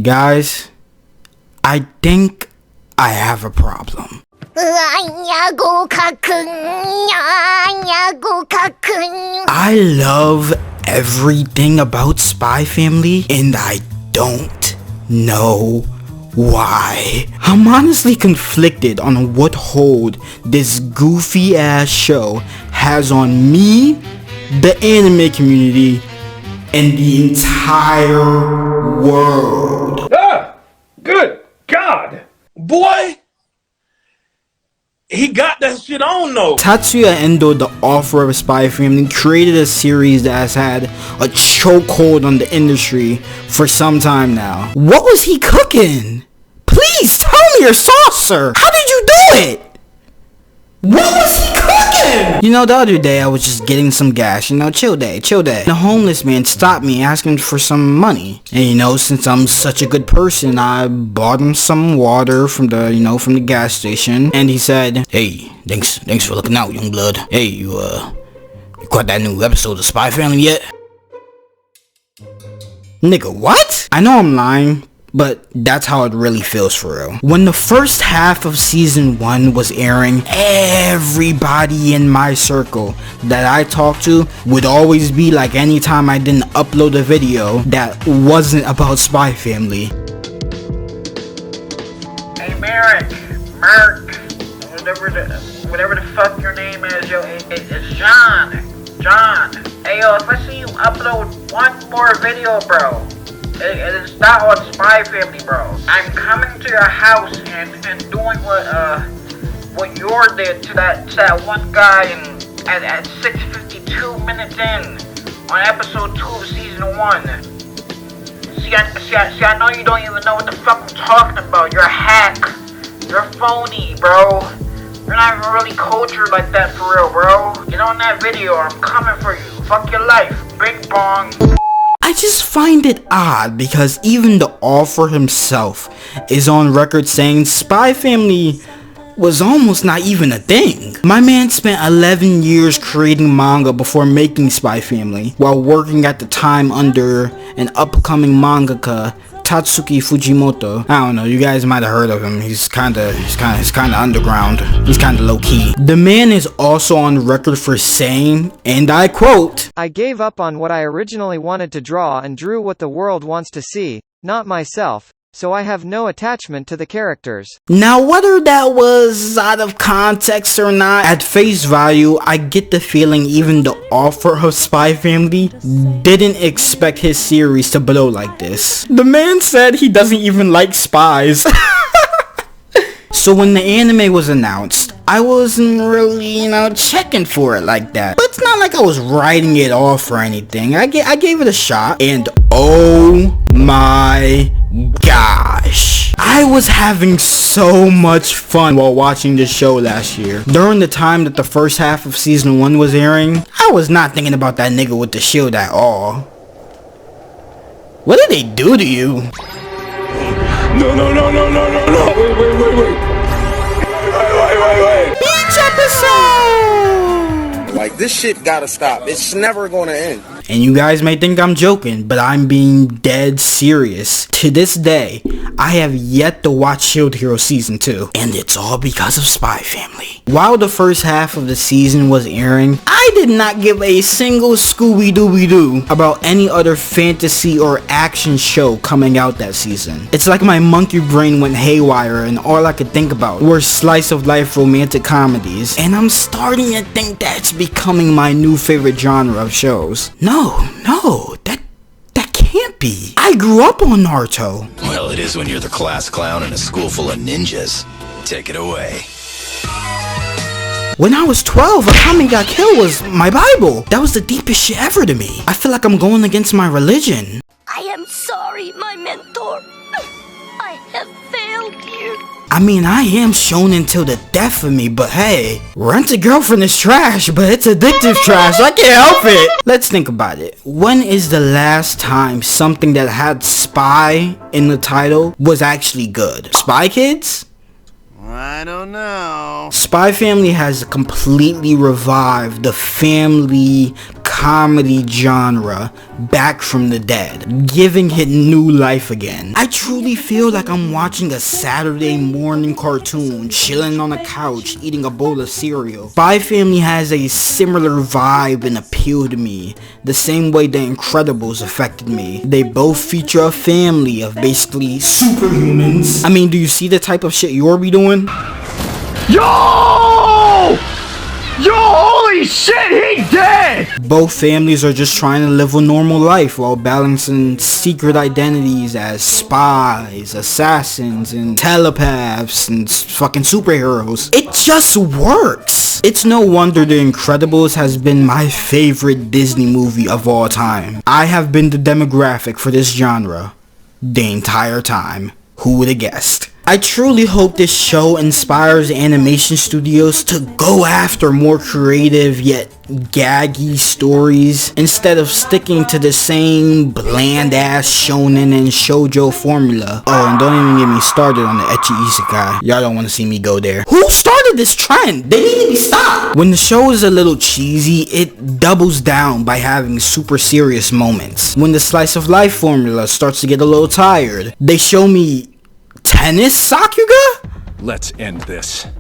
Guys, I think I have a problem. I love everything about Spy Family, and I don't know why. I'm honestly conflicted on what hold this goofy ass show has on me, the anime community, and the entire world. Ah! Good God! Boy! He got that shit on though. Tatsuya Endo, the author of Spy Family, created a series that has had a chokehold on the industry for some time now. What was he cooking? Please tell me your sauce, sir. How did you do it? What was he cooking? You know, the other day I was just getting some gas, chill day. The homeless man stopped me asking for some money. And since I'm such a good person, I bought him some water from the gas station. And he said, "Hey, thanks for looking out, young blood. Hey, you caught that new episode of Spy Family yet?" Nigga, what? I know I'm lying, but that's how it really feels for real. When the first half of season 1 was airing, everybody in my circle that I talked to would always be like, anytime I didn't upload a video that wasn't about Spy Family, "Hey Merc, whatever the fuck your name is, yo, it's John. Hey yo, if I see you upload one more video, bro, it is not on Spy Family, bro. I'm coming to your house and doing what Yor did to that one guy at 6:52 minutes in on episode 2 of season 1. See, I know you don't even know what the fuck I'm talking about. You're a hack. You're phony, bro. You're not even really cultured like that for real, bro. Get on that video. I'm coming for you. Fuck your life. Bing bong." I just find it odd because even the author himself is on record saying Spy Family was almost not even a thing. My man spent 11 years creating manga before making Spy Family, while working at the time under an upcoming mangaka, Tatsuki Fujimoto. I don't know, you guys might have heard of him. He's kinda underground. He's kinda low key. The man is also on record for saying, and I quote, "I gave up on what I originally wanted to draw and drew what the world wants to see, not myself, so I have no attachment to the characters." Now, whether that was out of context or not, at face value, I get the feeling even the author of Spy Family didn't expect his series to blow like this. The man said he doesn't even like spies. So when the anime was announced, I wasn't really, checking for it like that. But it's not like I was writing it off or anything. I gave it a shot, and oh my gosh, I was having so much fun while watching this show last year. During the time that the first half of season 1 was airing, I was not thinking about that nigga with the shield at all. What did they do to you? No. Wait. Each episode! Like, this shit gotta stop. It's never gonna end. And you guys may think I'm joking, but I'm being dead serious. To this day, I have yet to watch Shield Hero Season 2, and it's all because of Spy Family. While the first half of the season was airing, I did not give a single Scooby-Dooby-Doo about any other fantasy or action show coming out that season. It's like my monkey brain went haywire and all I could think about were slice of life romantic comedies, and I'm starting to think that's becoming my new favorite genre of shows. No, that can't be. I grew up on Naruto. Well, it is when you're the class clown in a school full of ninjas. Take it away. When I was 12, Akame got killed was my Bible. That was the deepest shit ever to me. I feel like I'm going against my religion. I am sorry, my mentor. I have failed you. I mean, I am shonen till the death of me, but hey, Rent a Girlfriend is trash, but it's addictive trash, I can't help it. Let's think about it. When is the last time something that had spy in the title was actually good? Spy Kids? I don't know. Spy Family has completely revived the family comedy genre back from the dead, giving it new life again. I truly feel like I'm watching a Saturday morning cartoon, chilling on a couch, eating a bowl of cereal. Spy Family has a similar vibe and appeal to me, the same way The Incredibles affected me. They both feature a family of basically superhumans. I mean, do you see the type of shit Yor be doing? Yo! Yo, holy shit, he dead! Both families are just trying to live a normal life while balancing secret identities as spies, assassins, and telepaths, and fucking superheroes. It just works! It's no wonder The Incredibles has been my favorite Disney movie of all time. I have been the demographic for this genre the entire time. Who would have guessed? I truly hope this show inspires animation studios to go after more creative yet gaggy stories instead of sticking to the same bland ass shonen and shoujo formula. Oh, and don't even get me started on the ecchi isekai. Y'all don't want to see me go there. Who started this trend? They need to be stopped. When the show is a little cheesy, it doubles down by having super serious moments. When the slice of life formula starts to get a little tired, they show me tennis Sakuga? Let's end this. The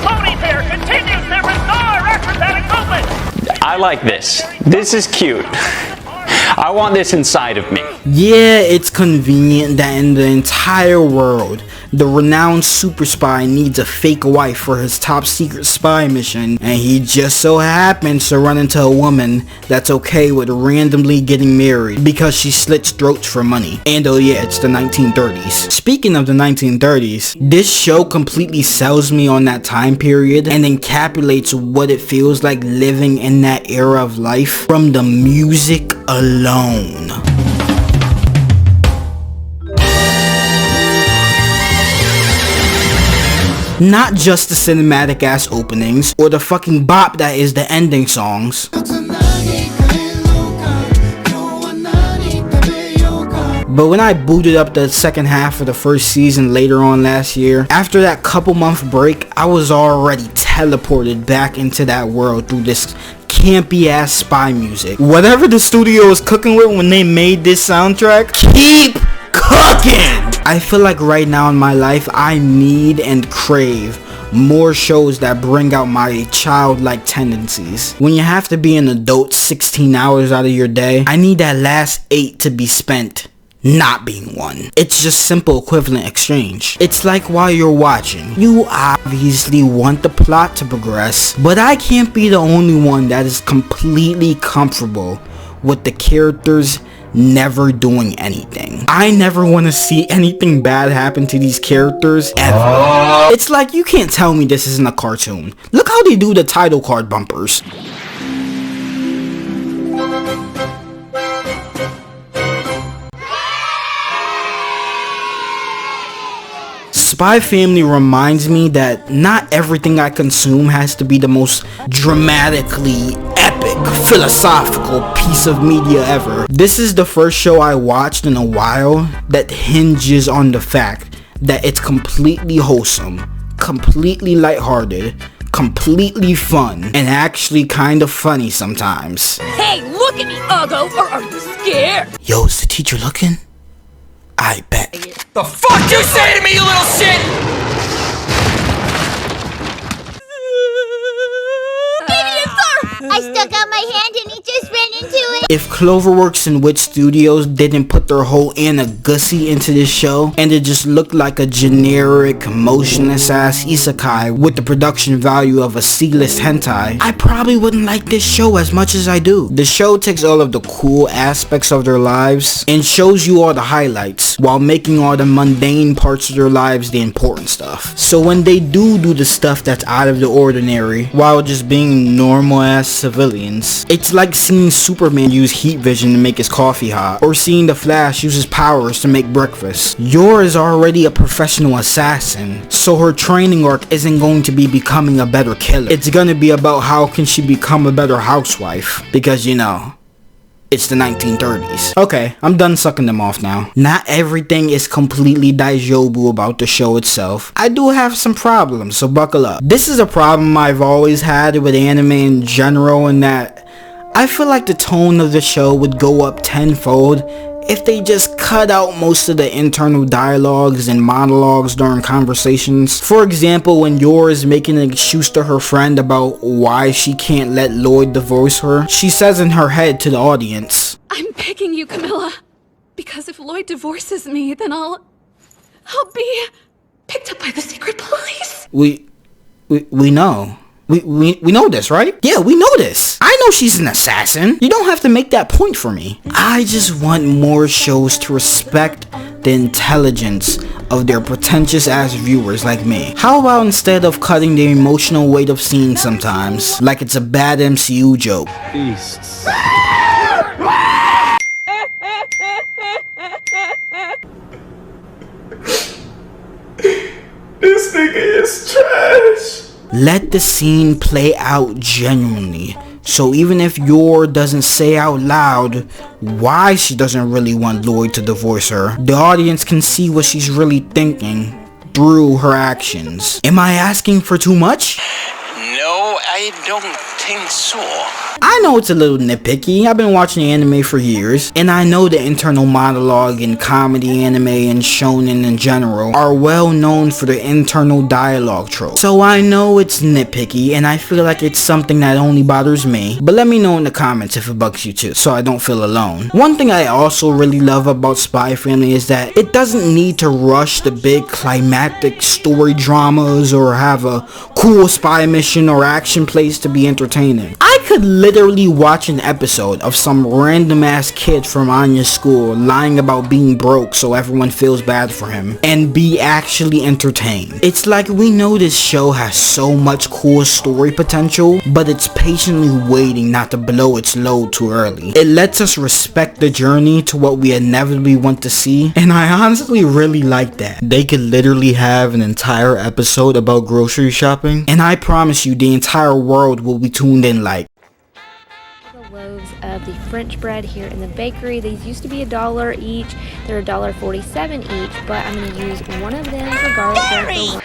ponytail continues their bizarre acrobatic movement! I like this. This is cute. I want this inside of me. Yeah, it's convenient that in the entire world, the renowned super spy needs a fake wife for his top secret spy mission, and he just so happens to run into a woman that's okay with randomly getting married because she slits throats for money. And oh yeah, it's the 1930s. Speaking of the 1930s, this show completely sells me on that time period and encapsulates what it feels like living in that era of life from the music alone. Not just the cinematic ass openings or the fucking bop that is the ending songs. But when I booted up the second half of the first season later on last year, after that couple month break, I was already teleported back into that world through this campy ass spy music. Whatever the studio was cooking with when they made this soundtrack, keep cooking! I feel like right now in my life, I need and crave more shows that bring out my childlike tendencies. When you have to be an adult 16 hours out of your day, I need that last 8 to be spent not being one. It's just simple equivalent exchange. It's like while you're watching, you obviously want the plot to progress, but I can't be the only one that is completely comfortable with the characters never doing anything. I never want to see anything bad happen to these characters ever. It's like you can't tell me this isn't a cartoon. Look how they do the title card bumpers. Spy Family reminds me that not everything I consume has to be the most dramatically epic, philosophical piece of media ever. This is the first show I watched in a while that hinges on the fact that it's completely wholesome, completely lighthearted, completely fun, and actually kind of funny sometimes. Hey, look at me, Uggo, or are you scared? Yo, is the teacher looking? I bet. The fuck you say to me, you little shit? I stuck out my hand and he just ran into it. If Cloverworks and Witch Studios didn't put their whole Anna Gussie into this show, and it just looked like a generic, motionless ass isekai with the production value of a C-list hentai, I probably wouldn't like this show as much as I do. The show takes all of the cool aspects of their lives and shows you all the highlights, while making all the mundane parts of their lives the important stuff. So when they do the stuff that's out of the ordinary, while just being normal ass civilians, it's like seeing Superman use heat vision to make his coffee hot, or seeing the Flash use his powers to make breakfast. Yor is already a professional assassin, so her training arc isn't going to be becoming a better killer. It's gonna be about how can she become a better housewife, because you know, it's the 1930s. Okay, I'm done sucking them off now. Not everything is completely daijobu about the show itself. I do have some problems, so buckle up. This is a problem I've always had with anime in general, in that I feel like the tone of the show would go up tenfold if they just cut out most of the internal dialogues and monologues during conversations. For example, when Yor is making an excuse to her friend about why she can't let Loid divorce her, she says in her head to the audience, "I'm begging you, Camilla, because if Loid divorces me, then I'll be picked up by the secret police." We know. We know this, right? Yeah, we know this. I know she's an assassin. You don't have to make that point for me. I just want more shows to respect the intelligence of their pretentious ass viewers like me. How about instead of cutting the emotional weight of scenes sometimes, like it's a bad MCU joke? Beasts. This nigga is trash. Let the scene play out genuinely. So even if Yor doesn't say out loud why she doesn't really want Loid to divorce her, the audience can see what she's really thinking through her actions. Am I asking for too much? No, I don't think so. I know it's a little nitpicky. I've been watching anime for years, and I know the internal monologue in comedy anime and shonen in general are well known for the internal dialogue trope. So I know it's nitpicky, and I feel like it's something that only bothers me, but let me know in the comments if it bugs you too, so I don't feel alone. One thing I also really love about Spy Family is that it doesn't need to rush the big climactic story dramas or have a cool spy mission or action plays to be entertaining. I could literally watch an episode of some random ass kid from Anya's school lying about being broke so everyone feels bad for him and be actually entertained. It's like we know this show has so much cool story potential, but it's patiently waiting not to blow its load too early. It lets us respect the journey to what we inevitably want to see, and I honestly really like that. They could literally have an entire episode about grocery shopping, and I promise you the entire world will be tuned in like. Loaves of the French bread here in the bakery. These used to be $1 each. They're $1.47 each, but I'm going to use one of them for garlic bread.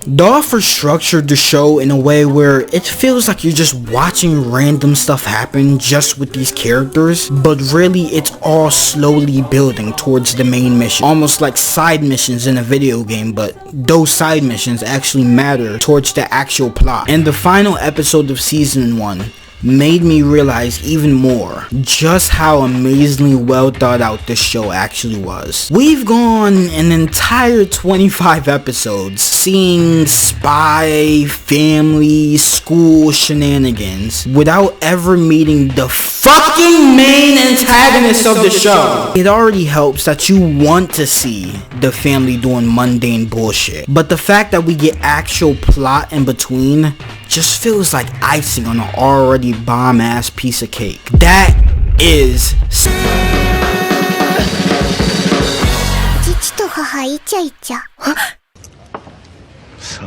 The offer structured the show in a way where it feels like you're just watching random stuff happen just with these characters, but really it's all slowly building towards the main mission, almost like side missions in a video game, but those side missions actually matter towards the actual plot. And the final episode of season 1 made me realize even more just how amazingly well thought out this show actually was. We've gone an entire 25 episodes seeing spy, family, school shenanigans without ever meeting the fucking main antagonist of the show. It already helps that you want to see the family doing mundane bullshit, but the fact that we get actual plot in between just feels like icing on an already bomb ass piece of cake. That is so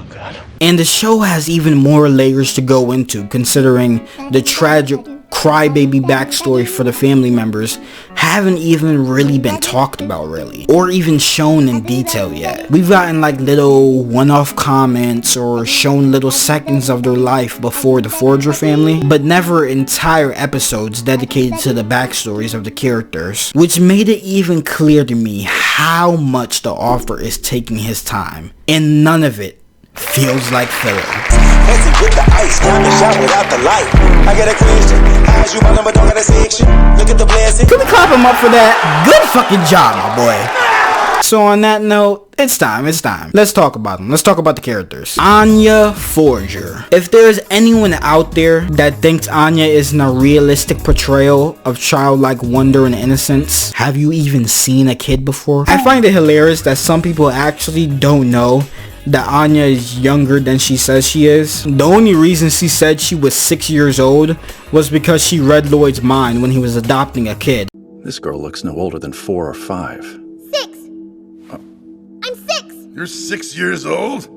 good. And the show has even more layers to go into, considering the tragic crybaby backstory for the family members haven't even really been talked about really, or even shown in detail yet. We've gotten like little one-off comments or shown little seconds of their life before the Forger family, but never entire episodes dedicated to the backstories of the characters, which made it even clear to me how much the author is taking his time, and none of it feels like filler. With the ice, down the shot without the light. I get a question. How's you, my number, don't got a section? Look at the blessing. Can we clap him up for that? Good fucking job, my boy. So on that note, it's time. Let's talk about them. Let's talk about the characters. Anya Forger. If there's anyone out there that thinks Anya isn't a realistic portrayal of childlike wonder and innocence, have you even seen a kid before? I find it hilarious that some people actually don't know that Anya is younger than she says she is. The only reason she said she was 6 years old was because she read Loid's mind when he was adopting a kid. This girl looks no older than 4 or 5. 6. I'm 6. You're 6 years old?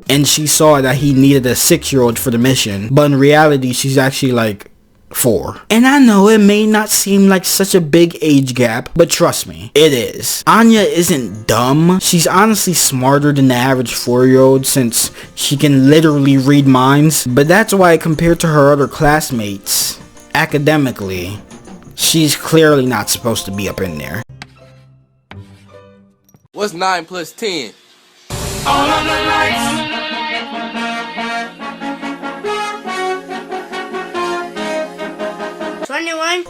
And she saw that he needed a 6-year-old for the mission, but in reality she's actually like 4. And I know it may not seem like such a big age gap, but trust me, it is. Anya isn't dumb. She's honestly smarter than the average 4-year-old since she can literally read minds, but that's why compared to her other classmates, academically, she's clearly not supposed to be up in there. What's 9 plus 10? All of the lights.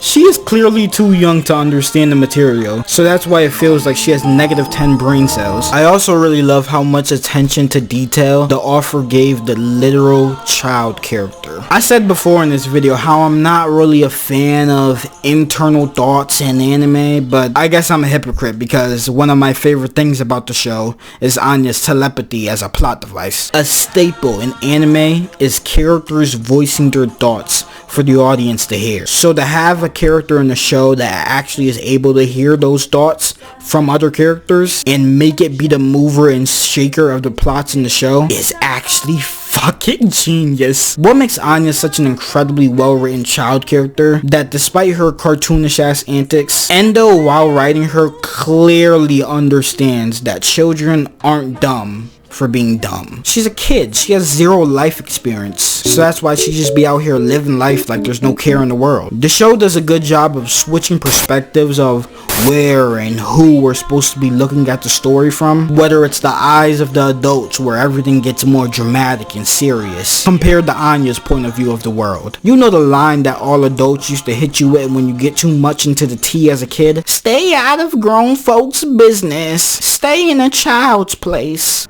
She is clearly too young to understand the material, so that's why it feels like she has negative 10 brain cells. I also really love how much attention to detail the author gave the literal child character. I said before in this video how I'm not really a fan of internal thoughts in anime, but I guess I'm a hypocrite because one of my favorite things about the show is Anya's telepathy as a plot device. A staple in anime is characters voicing their thoughts for the audience to hear. So to have a character in the show that actually is able to hear those thoughts from other characters and make it be the mover and shaker of the plots in the show is actually fucking genius. What makes Anya such an incredibly well-written child character that despite her cartoonish ass antics, Endo while writing her clearly understands that children aren't dumb for being dumb. She's a kid. She has 0 life experience. So that's why she just be out here living life like there's no care in the world. The show does a good job of switching perspectives of where and who we're supposed to be looking at the story from. Whether it's the eyes of the adults where everything gets more dramatic and serious compared to Anya's point of view of the world. You know the line that all adults used to hit you with when you get too much into the tea as a kid? Stay out of grown folks' business. Stay in a child's place.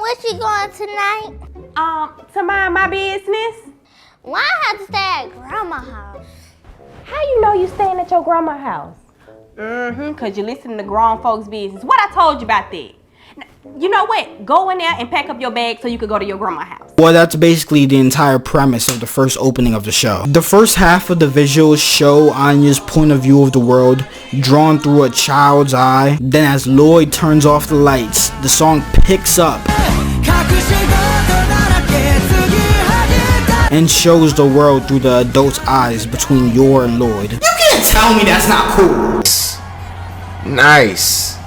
Where you going tonight? To mind my business. Why I have to stay at grandma's house? How you know you staying at your grandma's house? Cause you listen to grown folks' business. What I told you about that? You know what? Go in there and pack up your bag so you could go to your grandma's house. Well, that's basically the entire premise of the first opening of the show. The first half of the visuals show Anya's point of view of the world drawn through a child's eye. Then as Loid turns off the lights, the song picks up and shows the world through the adult's eyes between Yor and Loid. You can't tell me that's not cool. Nice.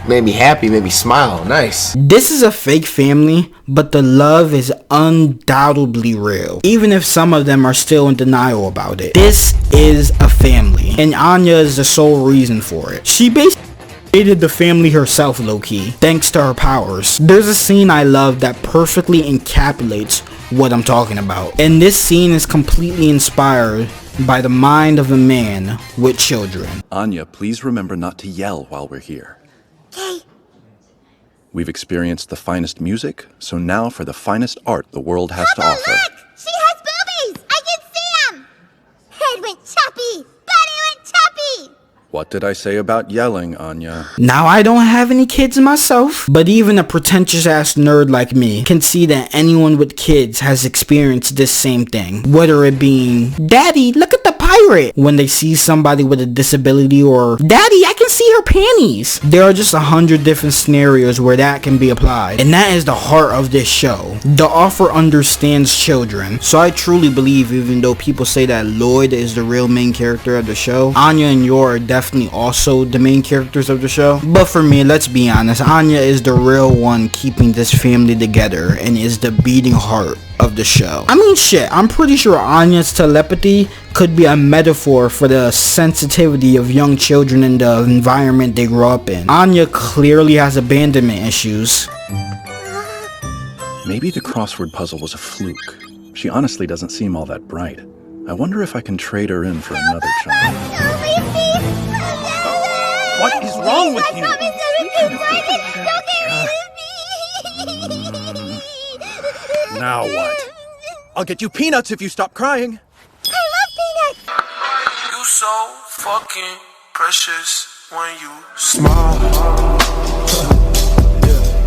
Made me happy, made me smile. Nice. This is a fake family, but the love is undoubtedly real, even if some of them are still in denial about it. This is a family, and Anya is the sole reason for it. She basically created the family herself, low-key, thanks to her powers. There's a scene I love that perfectly encapsulates what I'm talking about, and this scene is completely inspired by the mind of a man with children. Anya, please remember not to yell while we're here. Okay. We've experienced the finest music, so now for the finest art the world has to offer. Look! She has boobies! I can see them! Head went choppy! Body went choppy! What did I say about yelling, Anya? Now, I don't have any kids myself, but even a pretentious ass nerd like me can see that anyone with kids has experienced this same thing. Whether it being, Daddy, look at the pirate, when they see somebody with a disability, or Daddy, I can see her panties. There are just 100 different scenarios where that can be applied, and that is the heart of this show. The author understands children, so I truly believe, even though people say that Loid is the real main character of the show, Anya and Yor are definitely also the main characters of the show. But for me, let's be honest, Anya is the real one keeping this family together and is the beating heart of the show. I mean, shit, I'm pretty sure Anya's telepathy could be a metaphor for the sensitivity of young children in the environment they grow up in. Anya clearly has abandonment issues. Maybe the crossword puzzle was a fluke. She honestly doesn't seem all that bright. I wonder if I can trade her in for another child. What is wrong with you? Now what? I'll get you peanuts if you stop crying. I love peanuts! You so fucking precious when you smile.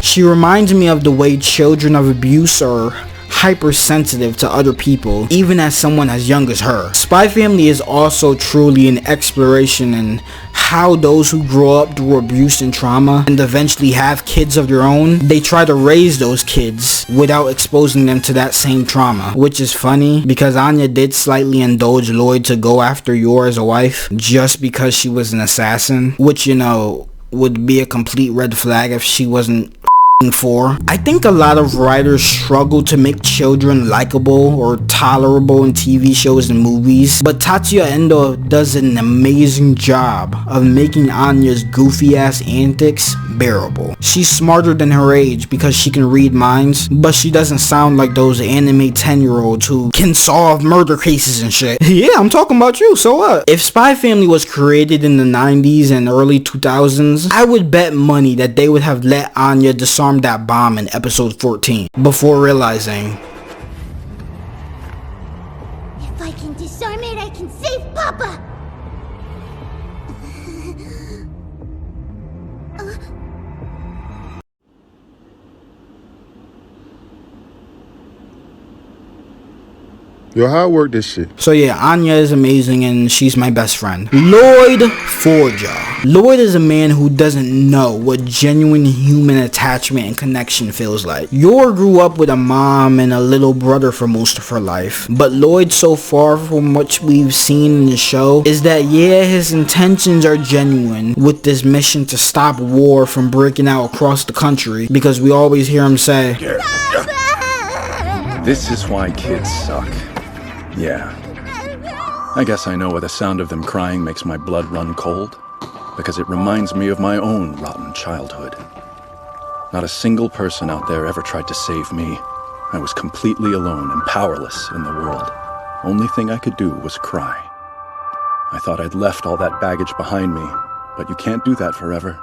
She reminds me of the way children of abuse are hypersensitive to other people, even as someone as young as her. Spy Family is also truly an exploration in how those who grow up through abuse and trauma and eventually have kids of their own, they try to raise those kids without exposing them to that same trauma. Which is funny because Anya did slightly indulge Loid to go after Yor as a wife just because she was an assassin, which, you know, would be a complete red flag if she wasn't for. I think a lot of writers struggle to make children likable or tolerable in TV shows and movies, but Tatsuya Endo does an amazing job of making Anya's goofy ass antics bearable. She's smarter than her age because she can read minds, but she doesn't sound like those anime 10-year-olds who can solve murder cases and shit. Yeah, I'm talking about you, so what? If Spy Family was created in the 90s and early 2000s, I would bet money that they would have let Anya disarm that bomb in episode 14 before realizing, if I can disarm it, I can save Papa! Yo, how I work this shit? So yeah, Anya is amazing and she's my best friend. Loid Forger. Loid is a man who doesn't know what genuine human attachment and connection feels like. Yor grew up with a mom and a little brother for most of her life, but Loid, so far from what we've seen in the show, is that yeah, his intentions are genuine with this mission to stop war from breaking out across the country, because we always hear him say, "This is why kids suck." Yeah. I guess I know why the sound of them crying makes my blood run cold. Because it reminds me of my own rotten childhood. Not a single person out there ever tried to save me. I was completely alone and powerless in the world. Only thing I could do was cry. I thought I'd left all that baggage behind me, but you can't do that forever.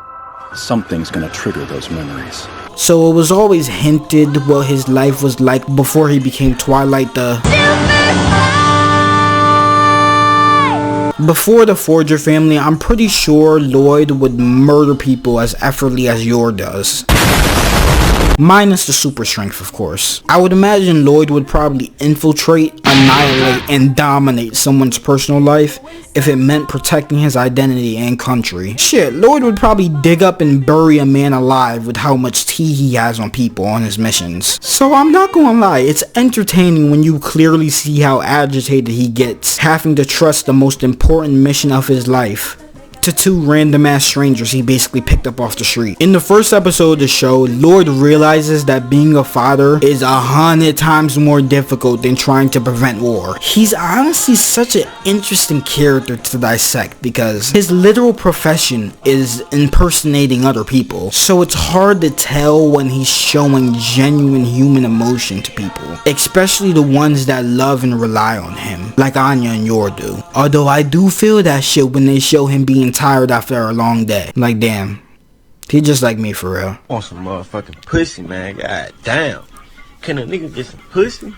Something's gonna trigger those memories. So it was always hinted what his life was like before he became Twilight the... Before the Forger family, I'm pretty sure Loid would murder people as effortlessly as Yor does. Minus the super strength, of course. I would imagine Loid would probably infiltrate, annihilate, and dominate someone's personal life if it meant protecting his identity and country. Shit, Loid would probably dig up and bury a man alive with how much tea he has on people on his missions. So I'm not gonna lie, it's entertaining when you clearly see how agitated he gets, having to trust the most important mission of his life to two random ass strangers he basically picked up off the street. In the first episode of the show, Loid realizes that being a father is 100 times more difficult than trying to prevent war. He's honestly such an interesting character to dissect because his literal profession is impersonating other people, so it's hard to tell when he's showing genuine human emotion to people, especially the ones that love and rely on him, like Anya and Yor do. Although I do feel that shit when they show him being tired after a long day. Like, damn, he just like me for real. Want some motherfucking pussy, man. God damn. Can a nigga get some pussy?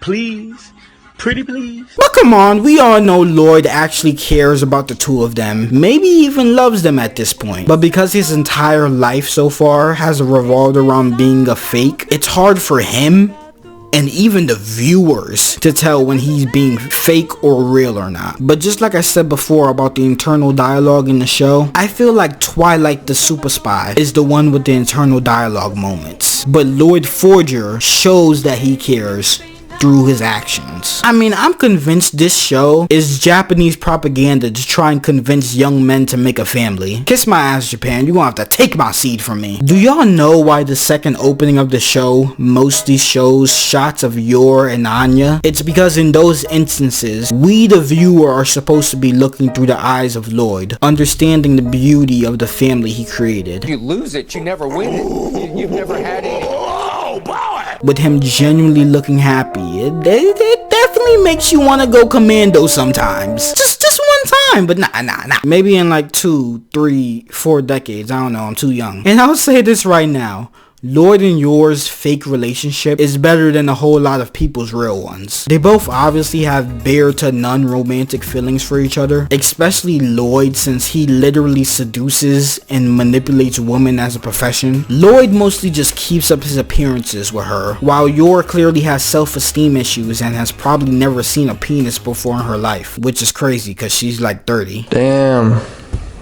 Please? Pretty please? But come on, we all know Loid actually cares about the two of them. Maybe even loves them at this point. But because his entire life so far has revolved around being a fake, it's hard for him and even the viewers to tell when he's being fake or real or not. But just like I said before about the internal dialogue in the show, I feel like Twilight the Super Spy is the one with the internal dialogue moments. But Loid Forger shows that he cares through his actions. I mean, I'm convinced this show is Japanese propaganda to try and convince young men to make a family. Kiss my ass, Japan. You gonna have to take my seed from me. Do y'all know why the second opening of the show mostly shows shots of Yor and Anya? It's because in those instances, we the viewer are supposed to be looking through the eyes of Loid, understanding the beauty of the family he created. You lose it, you never win it. You've never had any. With him genuinely looking happy, it definitely makes you want to go commando sometimes. Just one time, but nah. Maybe in like 2, 3, 4 decades, I don't know, I'm too young. And I'll say this right now, Loid and Yor's fake relationship is better than a whole lot of people's real ones. They both obviously have bare to none romantic feelings for each other, especially Loid since he literally seduces and manipulates women as a profession. Loid mostly just keeps up his appearances with her, while Yor clearly has self-esteem issues and has probably never seen a penis before in her life, which is crazy because she's like 30. Damn.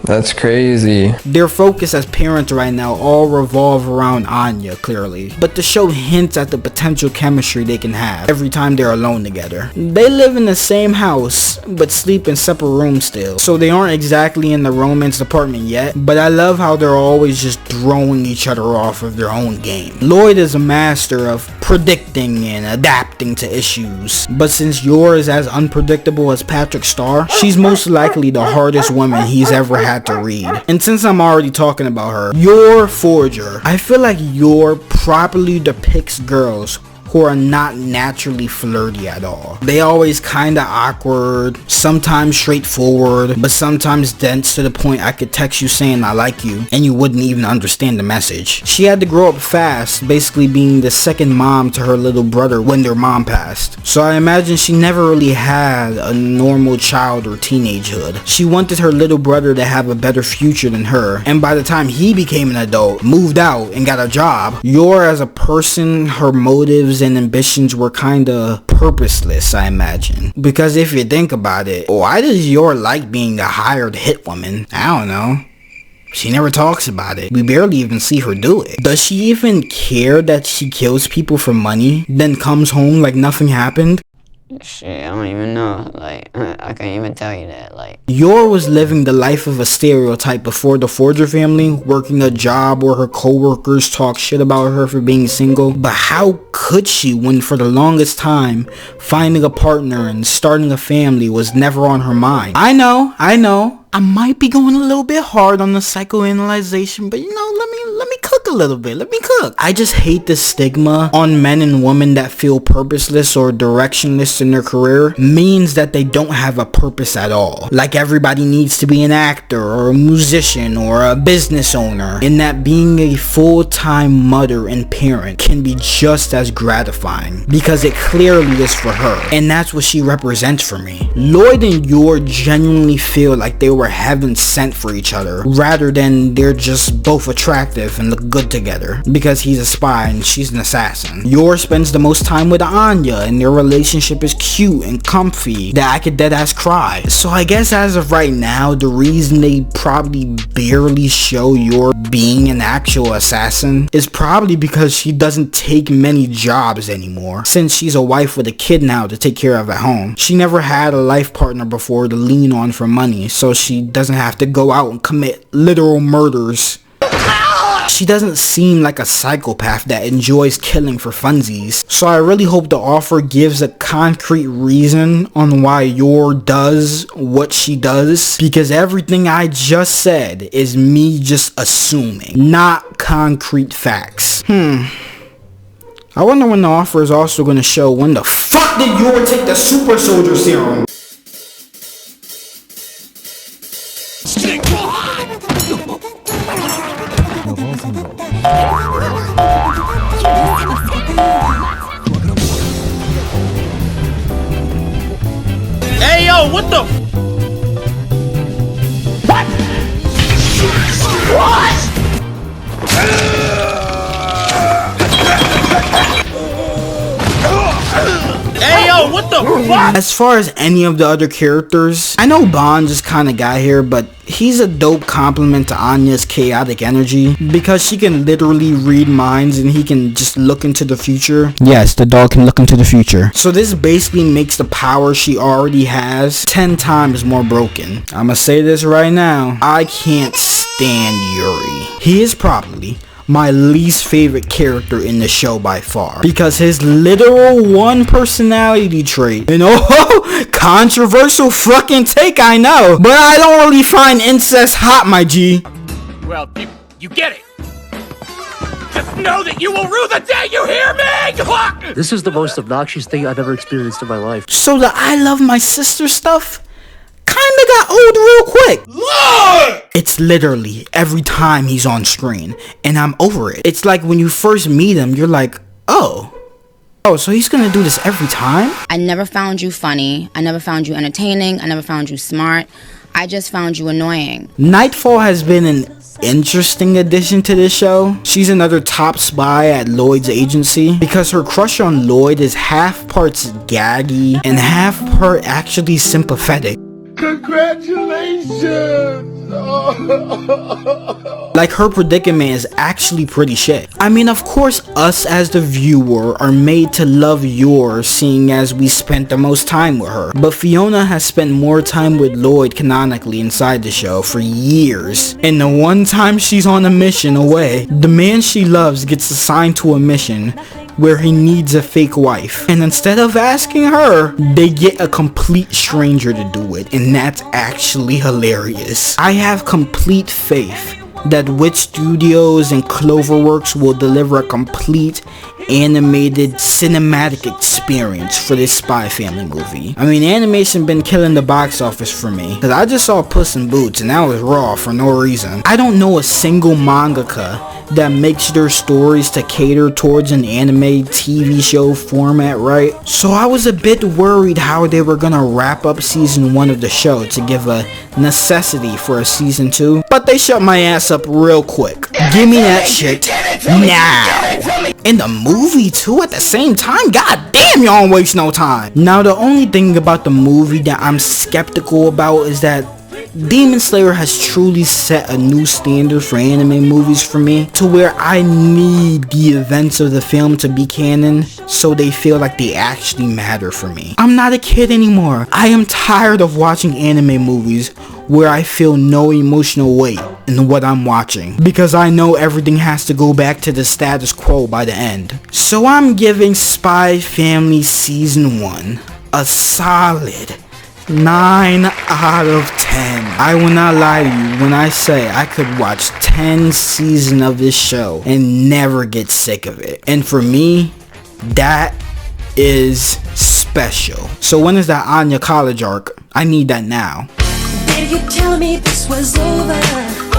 That's crazy. Their focus as parents right now all revolve around Anya, clearly. But the show hints at the potential chemistry they can have every time they're alone together. They live in the same house, but sleep in separate rooms still. So they aren't exactly in the romance department yet, but I love how they're always just throwing each other off of their own game. Loid is a master of predicting and adapting to issues. But since Yor is as unpredictable as Patrick Star, she's most likely the hardest woman he's ever had to read. And since I'm already talking about her, Yor Forger, I feel like Yor properly depicts girls who are not naturally flirty at all. They always kinda awkward, sometimes straightforward, but sometimes dense to the point I could text you saying I like you and you wouldn't even understand the message. She had to grow up fast, basically being the second mom to her little brother when their mom passed. So I imagine she never really had a normal child or teenagehood. She wanted her little brother to have a better future than her, and by the time he became an adult, moved out, and got a job, Yor as a person, her motives and ambitions were kinda purposeless, I imagine. Because if you think about it, why does Yor like being the hired hit woman? I don't know. She never talks about it. We barely even see her do it. Does she even care that she kills people for money, then comes home like nothing happened? Shit, I don't even know. Like, I can't even tell you that. Like, Yor was living the life of a stereotype before the Forger family, working a job where her co-workers talk shit about her for being single. But how could she when for the longest time, finding a partner and starting a family was never on her mind? I know. I might be going a little bit hard on the psychoanalyzation, but you know, let me cook a little bit. Let me cook. I just hate the stigma on men and women that feel purposeless or directionless in their career means that they don't have a purpose at all. Like everybody needs to be an actor or a musician or a business owner, and that being a full-time mother and parent can be just as gratifying because it clearly is for her, and that's what she represents for me. Loid and Yor genuinely feel like they were heaven sent for each other rather than they're just both attractive and look good together because he's a spy and she's an assassin. Yor spends the most time with Anya and their relationship is cute and comfy that I could deadass cry. So I guess as of right now, the reason they probably barely show Yor being an actual assassin is probably because she doesn't take many jobs anymore since she's a wife with a kid now to take care of at home. She never had a life partner before to lean on for money, so she doesn't have to go out and commit literal murders. She doesn't seem like a psychopath that enjoys killing for funsies. So I really hope the offer gives a concrete reason on why Yor does what she does, because everything I just said is me just assuming, not concrete facts. I wonder when the offer is also going to show when the fuck did Yor take the super soldier serum? Hey yo, what the? What? Hey yo, what the fuck? As far as any of the other characters, I know Bond just kinda got here, but he's a dope compliment to Anya's chaotic energy because she can literally read minds and he can just look into the future. Yes, the dog can look into the future. So this basically makes the power she already has 10 times more broken. I'ma say this right now, I can't stand Yuri. He is probably my least favorite character in the show by far because his literal one personality trait, you know, controversial fucking take, I know, but I don't really find incest hot, my G. Well, you get it. Just know that you will rue the day you hear me. This is the most obnoxious thing I've ever experienced in my life. So the I love my sister stuff kinda kinda got old real quick. Lord! It's literally every time he's on screen, and I'm over it. It's like when you first meet him, you're like, oh, so he's gonna do this every time? I never found you funny. I never found you entertaining. I never found you smart. I just found you annoying. Nightfall has been an interesting addition to this show. She's another top spy at Loid's agency because her crush on Loid is half parts gaggy and half part actually sympathetic. Congratulations! Like, her predicament is actually pretty shit. I mean, of course, us as the viewer are made to love Yor, seeing as we spent the most time with her. But Fiona has spent more time with Loid canonically inside the show for years. And the one time she's on a mission away, the man she loves gets assigned to a mission where he needs a fake wife, and instead of asking her, they get a complete stranger to do it, and that's actually hilarious. I have complete faith that Witch Studios and Cloverworks will deliver a complete animated cinematic experience for this Spy Family movie. I mean, animation been killing the box office for me, cause I just saw Puss in Boots and that was raw for no reason. I don't know a single mangaka that makes their stories to cater towards an anime TV show format, right? So I was a bit worried how they were gonna wrap up season 1 of the show to give a necessity for a season 2, but they shut my ass up real quick. Give me that shit now. In the movie too at the same time? God damn, y'all don't waste no time. Now the only thing about the movie that I'm skeptical about is that Demon Slayer has truly set a new standard for anime movies for me, to where I need the events of the film to be canon so they feel like they actually matter for me. I'm not a kid anymore. I am tired of watching anime movies where I feel no emotional weight in what I'm watching, because I know everything has to go back to the status quo by the end. So I'm giving Spy Family Season 1 a solid 9 out of 10. I will not lie to you when I say I could watch 10 seasons of this show and never get sick of it. And for me, that is special. So when is that Anya college arc? I need that now. Did you tell me this was over?